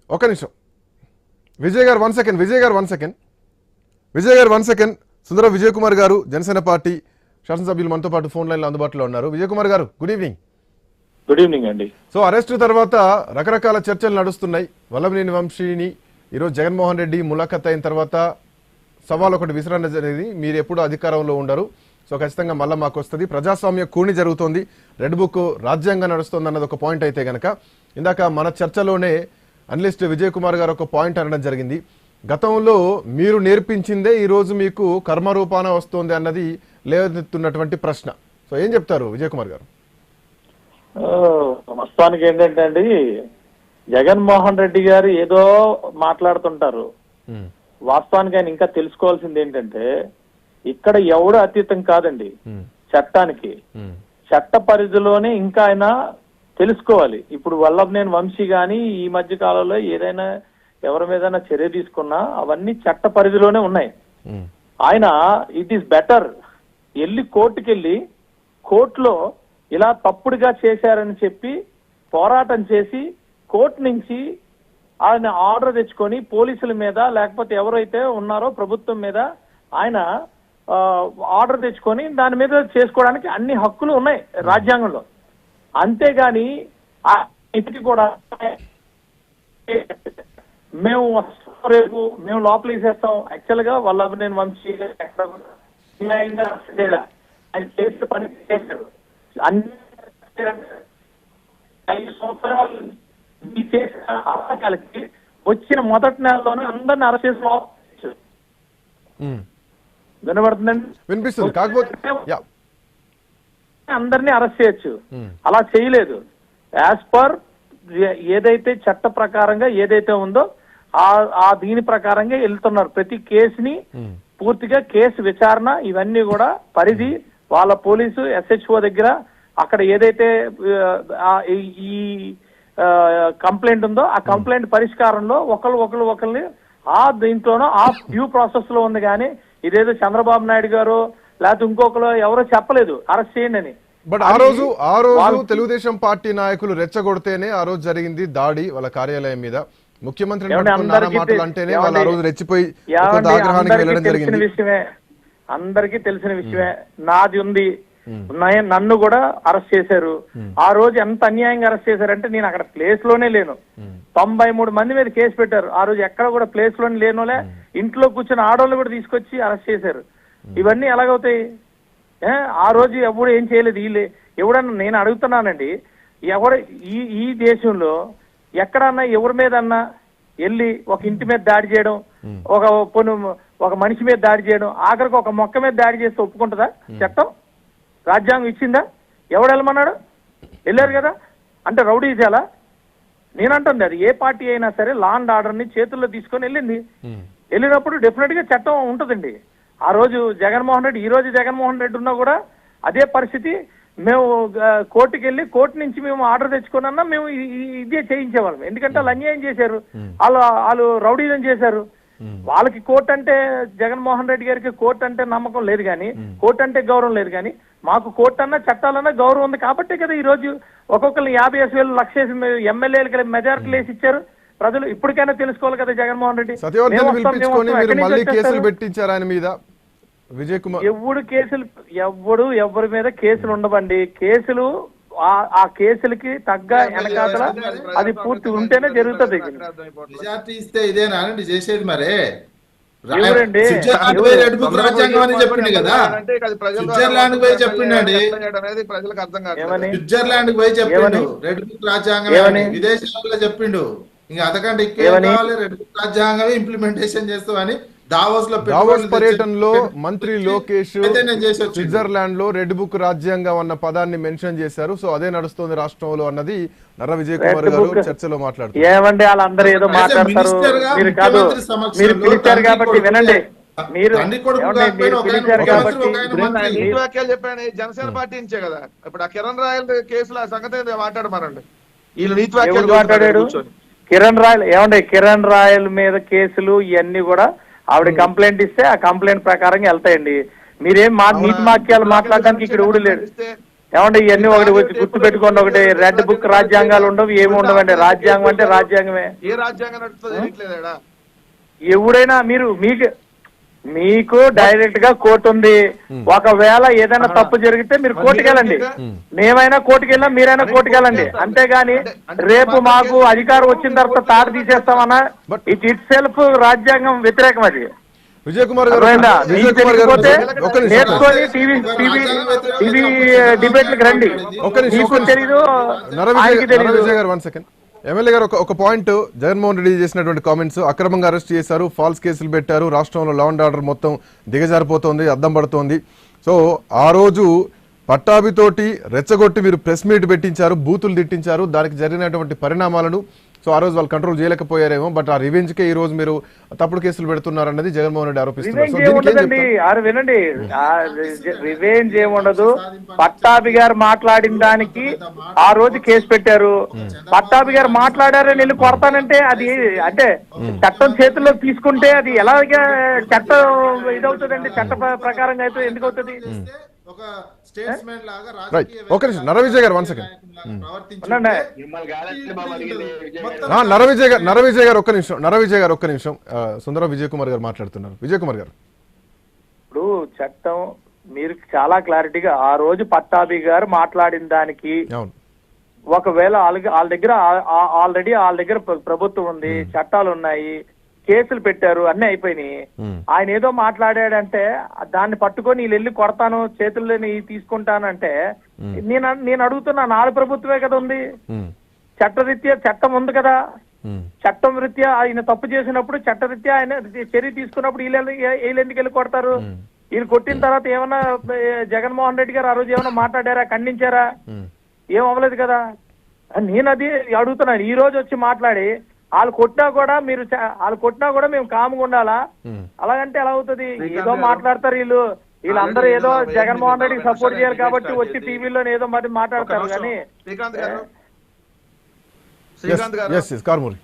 ఒక నిమిషం విజయ్ గారు 1 సెకండ్. విజయ్ గారు 1 సెకండ్. సుందర విజయ్ కుమార్ గారు జనసేన పార్టీ శాసనసభ్యులు మనతో పాటు ఫోన్ లైన్లో అందుబాటులో ఉన్నారు. విజయ్ కుమార్ గారు గుడ్ ఈవినింగ్. గుడ్ ఈవినింగ్ అండి. సో అరెస్టు తర్వాత రకరకాల చర్చలు నడుస్తున్నాయి. వల్లభనేని వంశీని ఈరోజు జగన్మోహన్ రెడ్డి ములాఖత్ అయిన తర్వాత సవాల్ ఒకటి విసరణ జరిగింది, మీరు ఎప్పుడు అధికారంలో ఉండరు, సో ఖచ్చితంగా మళ్ళీ మాకు వస్తుంది, ప్రజాస్వామ్య కూని జరుగుతోంది, రెడ్ బుక్ రాజ్యాంగం నడుస్తుంది అన్నది ఒక పాయింట్ అయితే గనక, ఇందాక మన చర్చలోనే అనలిస్ట్ విజయ్ కుమార్ గారు ఒక పాయింట్ అనడం జరిగింది, గతంలో మీరు నేర్పించిందే ఈరోజు మీకు కర్మరూపాన వస్తుంది అన్నది లేవనెత్తున్నటువంటి ప్రశ్న. సో ఏం చెప్తారు విజయ్ కుమార్ గారు? వాస్తవానికి ఏంటంటే అండి, జగన్మోహన్ రెడ్డి గారు ఏదో మాట్లాడుతుంటారు. వాస్తవానికి ఆయన ఇంకా తెలుసుకోవాల్సింది ఏంటంటే, ఇక్కడ ఎవడు అతీతం కాదండి చట్టానికి. చట్ట పరిధిలోనే ఇంకా ఆయన తెలుసుకోవాలి. ఇప్పుడు వల్లభనేని వంశీ గాని ఈ మధ్య కాలంలో ఏదైనా ఎవరి మీద చర్య తీసుకున్నా అవన్నీ చట్ట పరిధిలోనే ఉన్నాయి. ఆయన ఇట్ ఈస్ బెటర్ వెళ్ళి కోర్టుకెళ్ళి కోర్టులో ఇలా తప్పుడుగా చేశారని చెప్పి పోరాటం చేసి కోర్టు నుంచి ఆయన ఆర్డర్ తెచ్చుకొని పోలీసుల మీద లేకపోతే ఎవరైతే ఉన్నారో ప్రభుత్వం మీద ఆయన ఆర్డర్ తెచ్చుకొని దాని మీద చేసుకోవడానికి అన్ని హక్కులు ఉన్నాయి రాజ్యాంగంలో. అంతేగాని ఇంటికి కూడా మేము రేపు మేము లోపల వేసేస్తాం, యాక్చువల్ గా వల్లభనేని వంశీ ఆయన చేసే పని చేశారు. అన్ని 5 సంవత్సరాలు చేసిన అరాచకాలకి వచ్చిన మొదటి నెలలోనే అందరిని అరెస్ట్ చేసి వినబడుతుందండి, వినిపిస్తుంది. కాకపోతే అందరినీ అరెస్ట్ చేయొచ్చు, అలా చేయలేదు. యాజ్ పర్ ఏదైతే చట్ట ప్రకారంగా ఏదైతే ఉందో ఆ దీని ప్రకారంగా వెళ్తున్నారు. ప్రతి కేసుని పూర్తిగా కేసు విచారణ ఇవన్నీ కూడా పరిధి వాళ్ళ పోలీసు SHO దగ్గర అక్కడ ఏదైతే ఈ కంప్లైంట్ ఉందో ఆ కంప్లైంట్ పరిష్కారంలో ఒకరిని ఆ దీంట్లోనో ఆ డ్యూ ప్రాసెస్ లో ఉంది. కానీ ఇదేదో చంద్రబాబు నాయుడు గారు లేకపోతే ఇంకొకరు ఎవరో చెప్పలేదు అరెస్ట్ చేయండి అని. బట్ ఆ రోజు తెలుగుదేశం పార్టీ నాయకులు రెచ్చగొడితేనే ఆ రోజు జరిగింది దాడి వాళ్ళ కార్యాలయం మీద. ముఖ్యమంత్రి మాటలు అంటేనే వాళ్ళు ఆ రోజు రెచ్చిపోయి ఆగ్రహానికి వెళ్ళడం జరిగింది. అందరికీ తెలిసిన విషయమే. నాది ఉంది, నన్ను కూడా అరెస్ట్ చేశారు. ఆ రోజు ఎంత అన్యాయంగా అరెస్ట్ చేశారంటే నేను అక్కడ ప్లేస్ లోనే లేను. 93 మంది మీద కేసు పెట్టారు. ఆ రోజు ఎక్కడ కూడా ప్లేస్ లోనే లేనోలే, ఇంట్లో కూర్చొని ఆడోళ్ళు కూడా తీసుకొచ్చి అరెస్ట్ చేశారు. ఇవన్నీ ఎలాగవుతాయి? ఆ రోజు ఎవడు ఏం చేయలేదు. వీళ్ళే ఎవడన్నా, నేను అడుగుతున్నానండి, ఎవరు ఈ దేశంలో ఎక్కడన్నా ఎవరి మీద అన్నా వెళ్ళి ఒక ఇంటి మీద దాడి చేయడం, ఒక మనిషి మీద దాడి చేయడం, ఆఖరికి ఒక మొక్క మీద దాడి చేస్తే ఒప్పుకుంటుందా చట్టం? రాజ్యాంగం ఇచ్చిందా? ఎవడు వెళ్ళమన్నాడు? వెళ్ళారు కదా. అంటే రౌడీ చేయాలా? నేనంటుంది అది ఏ పార్టీ అయినా సరే లా అండ్ ఆర్డర్ ని చేతుల్లో తీసుకొని వెళ్ళింది. వెళ్ళినప్పుడు డెఫినెట్ గా చట్టం ఉంటుందండి. ఆ రోజు జగన్మోహన్ రెడ్డి, ఈ రోజు జగన్మోహన్ రెడ్డి ఉన్నా కూడా అదే పరిస్థితి. మేము కోర్టుకి వెళ్ళి కోర్టు నుంచి మేము ఆర్డర్ తెచ్చుకున్నా మేము ఇదే చేయించేవాళ్ళం. ఎందుకంటే వాళ్ళు అన్యాయం చేశారు, వాళ్ళు రౌడీజం చేశారు. వాళ్ళకి కోర్టు అంటే, జగన్మోహన్ రెడ్డి గారికి కోర్టు అంటే నమ్మకం లేదు కానీ, కోర్టు అంటే గౌరవం లేదు కానీ, మాకు కోర్టు అన్నా చట్టాలన్నా గౌరవం ఉంది కాబట్టే కదా ఈ రోజు ఒక్కొక్కరు 50,000 లక్ష ఎమ్మెల్యేలకి మెజారిటీలు వేసి ఇచ్చారు. ప్రజలు ఇప్పటికైనా తెలుసుకోవాలి కదా జగన్మోహన్ రెడ్డి. ఎవరి మీద కేసులు ఉండవండి. కేసులు ఆ కేసులకి తగ్గ వెనకాతల అది పూర్తి ఉంటేనే జరుగుతుంది. చేసేది మరి స్విట్జర్లాండ్ పోయి చెప్పిండండి, స్విట్జర్లాండ్ పోయి చెప్పిండు రెడ్ బుక్ రాజ్యాంగం, విదేశాల్లో చెప్పిండు. ఇంకా అంతకంటే రెడ్ బుక్ రాజ్యాంగమే ఇంప్లిమెంటేషన్ చేస్తామని దావోస్ పర్యటనలో మంత్రి లోకేష్ స్విట్జర్లాండ్ లో రెడ్ బుక్ రాజ్యాంగం అన్న పదాన్ని మెన్షన్ చేశారు. సో అదే నడుస్తుంది రాష్ట్రంలో అన్నది నర్ర విజయ్ కుమార్ గారు చర్చలో మాట్లాడుతున్నారు. ఏమండి వాళ్ళందరూ ఏదో మాట్లాడతారు, మీరు కాదు, మీరు పిలిచారు కాబట్టి వినండి. మీరు జనసేన పార్టీ నుంచే కదా ఇప్పుడు ఆ కిరణ్ రాయల్ కేసుల సంగతి మాట్లాడమారండి. మాట్లాడాడు కిరణ్ రాయల్, ఏమండి కిరణ్ రాయల్ మీద కేసులు ఇవన్నీ కూడా ఆవిడ కంప్లైంట్ ఇస్తే ఆ కంప్లైంట్ ప్రకారంగా వెళ్తాయండి. మీరేం నీతి వాక్యాలు మాట్లాడడానికి ఇక్కడ ఊడు లేడు. ఏమంటే ఇవన్నీ ఒకటి వచ్చి గుర్తు పెట్టుకోండి. ఒకటి రెడ్ బుక్ రాజ్యాంగాలు ఉండవు, ఏమి ఉండవండి. రాజ్యాంగం అంటే రాజ్యాంగమే. ఏ రాజ్యాంగం నడుస్తుంది తెలియట్లేదా? ఎవడైనా మీకు డైరెక్ట్ గా కోర్టు ఉంది. ఒకవేళ ఏదైనా తప్పు జరిగితే మీరు కోర్టుకి వెళ్ళండి. మేమైనా కోర్టుకి వెళ్ళాం, మీరైనా కోర్టుకి వెళ్ళండి. అంతేగాని రేపు మాకు అధికారం వచ్చిన తర్వాత తాడు తీసేస్తామన్నా ఇట్ సెల్ఫ్ రాజ్యాంగం వ్యతిరేకం. అది విజయ్ కుమార్ గారు నేర్చుకొని టీవీ డిబేట్లకు రండి. మీకు తెలీదు, ఆయనకి తెలీదు. విజయ్ గారు 1 సెకండ్. ఎమ్మెల్యే గారు ఒక పాయింట్, జగన్మోహన్ రెడ్డి చేసినటువంటి కామెంట్స్, అక్రమంగా అరెస్ట్ చేశారు, ఫాల్స్ కేసులు పెట్టారు, రాష్ట్రంలో లా అండ్ ఆర్డర్ మొత్తం దిగజారిపోతోంది, అద్దం పడుతోంది. సో ఆ రోజు పట్టాభితోటి రెచ్చగొట్టి మీరు ప్రెస్ మీట్ పెట్టించారు, బూతులు తిట్టించారు, దానికి జరిగినటువంటి పరిణామాలను సో ఆ రోజు వాళ్ళు కంట్రోల్ చేయలేకపోయారేమో, బట్ ఆ రివెంజ్ కే ఈ రోజు మీరు తప్పుడు కేసులు పెడుతున్నారన్నది జగన్మోహన్ రెడ్డి ఆరోపిస్తున్నారు. వినండి, రివెంజ్ ఏముండదు. పట్టాభి గారు మాట్లాడిన దానికి ఆ రోజు కేసు పెట్టారు. పట్టాభి గారు మాట్లాడారని వెళ్ళి కొడతానంటే అది అంటే చట్టం చేతుల్లో తీసుకుంటే అది ఎలాగా చట్టం ఇదవుతుందండి? చట్ట ప్రకారంగా అయితే ఎందుకు అవుతుంది? ఒక నిమిషం నరవిజయ్ గారు 1 సెకండ్. నరవిజయ్ గారు ఒక్క నిమిషం. సుందరం విజయ్ కుమార్ గారు మాట్లాడుతున్నారు. విజయ్ కుమార్ గారు, ఇప్పుడు చట్టం మీరు చాలా క్లారిటీగా ఆ రోజు పట్టాభి గారు మాట్లాడిన దానికి ఒకవేళ వాళ్ళ దగ్గర ఆల్రెడీ ప్రభుత్వం ఉంది, చట్టాలు ఉన్నాయి, కేసులు పెట్టారు, అన్ని అయిపోయినాయి. ఆయన ఏదో మాట్లాడాడంటే దాన్ని పట్టుకొని వీళ్ళు వెళ్ళి కొడతాను, చేతుల్లోని తీసుకుంటానంటే నేను అడుగుతున్నా, నాలుగు ప్రభుత్వమే కదా ఉంది. చట్టరీత్యా చట్టం ఉంది కదా. చట్టం రీత్యా ఆయన తప్పు చేసినప్పుడు చట్టరీత్యా ఆయన చర్య తీసుకున్నప్పుడు వీళ్ళు ఎందుకు వెళ్ళి కొడతారు? వీళ్ళు కొట్టిన తర్వాత ఏమన్నా జగన్మోహన్ రెడ్డి గారు ఆ రోజు ఏమన్నా మాట్లాడారా, ఖండించారా? ఏం అవ్వలేదు కదా. నేను అది అడుగుతున్నాను. ఈ రోజు వచ్చి మాట్లాడి వాళ్ళు కొట్టినా కూడా మేము కాముగా ఉండాలా? అలాగంటే ఎలా అవుతుంది? ఏదో మాట్లాడతారు వీళ్ళందరూ, ఏదో జగన్మోహన్ రెడ్డికి సపోర్ట్ చేయాలి కాబట్టి వచ్చి టీవీలో ఏదో మరి మాట్లాడతారు. కానీ శ్రీకాంత్ గారు